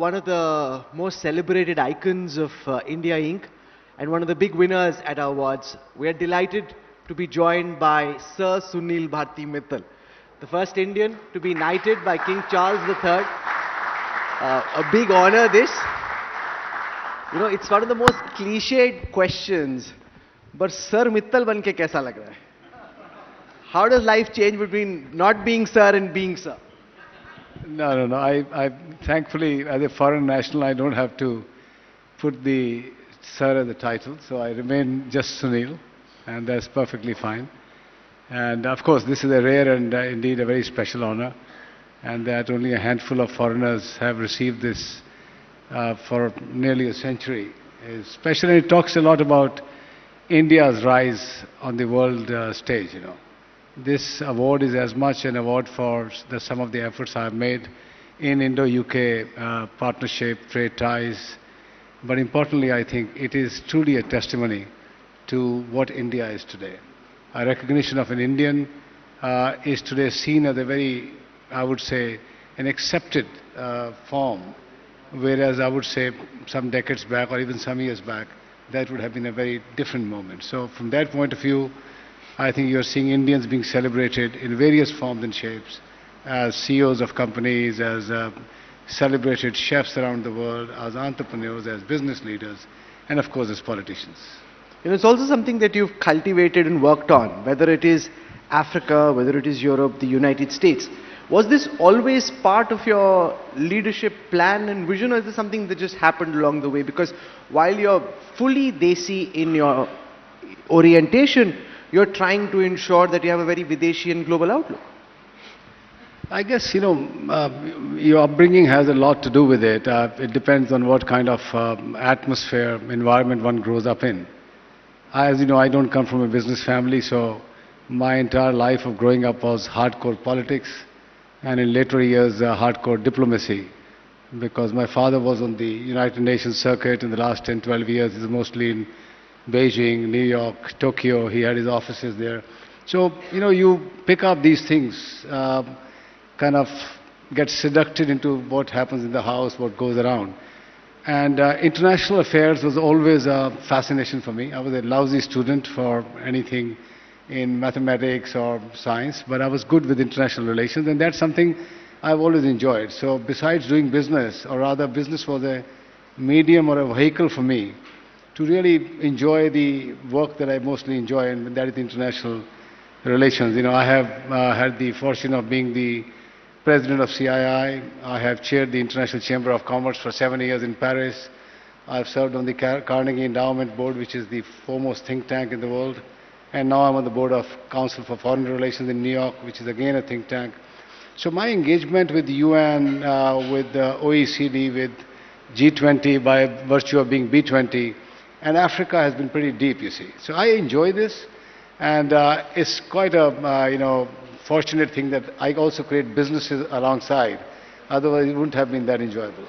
one of the most celebrated icons of India Inc. and one of the big winners at our awards. We are delighted to be joined by Sir Sunil Bharti Mittal, the first Indian to be knighted by King Charles III. A big honor this. You know, it's one of the most cliched questions, but Sir Mittal ban ke kaisa lag raha hai? How does life change between not being sir and being sir? No. I thankfully, as a foreign national, I don't have to put the sir as the title, so I remain just Sunil, and that's perfectly fine. And of course, this is a rare and indeed a very special honor, and that only a handful of foreigners have received this for nearly a century. Especially, it talks a lot about India's rise on the world stage, you know. This award is as much an award for some of the efforts I have made in Indo-UK partnership, trade ties. But importantly, I think it is truly a testimony to what India is today. A recognition of an Indian is today seen as a very, I would say, an accepted form. Whereas I would say some decades back or even some years back, that would have been a very different moment. So from that point of view, I think you're seeing Indians being celebrated in various forms and shapes as CEOs of companies, as celebrated chefs around the world, as entrepreneurs, as business leaders, and of course as politicians. You know, it's also something that you've cultivated and worked on, whether it is Africa, whether it is Europe, the United States. Was this always part of your leadership plan and vision, or is this something that just happened along the way? Because while you're fully Desi in your orientation, you're trying to ensure that you have a very Videshi and global outlook. I guess, you know, your upbringing has a lot to do with it. It depends on what kind of atmosphere, environment one grows up in. As you know, I don't come from a business family, so my entire life of growing up was hardcore politics, and in later years, hardcore diplomacy. Because my father was on the United Nations circuit in the last 10, 12 years. He's mostly in Beijing, New York, Tokyo. He had his offices there. So, you know, you pick up these things, kind of get seducted into what happens in the house, what goes around. And international affairs was always a fascination for me. I was a lousy student for anything in mathematics or science, but I was good with international relations, and that's something I've always enjoyed. So besides doing business, or rather business was a medium or a vehicle for me to really enjoy the work that I mostly enjoy, and that is international relations. You know, I have had the fortune of being the president of CII. I have chaired the International Chamber of Commerce for 7 years in Paris. I've served on the Carnegie Endowment Board, which is the foremost think tank in the world. And now I'm on the board of Council for Foreign Relations in New York, which is again a think tank. So my engagement with the UN, with the OECD, with G20 by virtue of being B20, and Africa has been pretty deep, you see. So I enjoy this, and it's quite a, you know, fortunate thing that I also create businesses alongside. Otherwise, it wouldn't have been that enjoyable.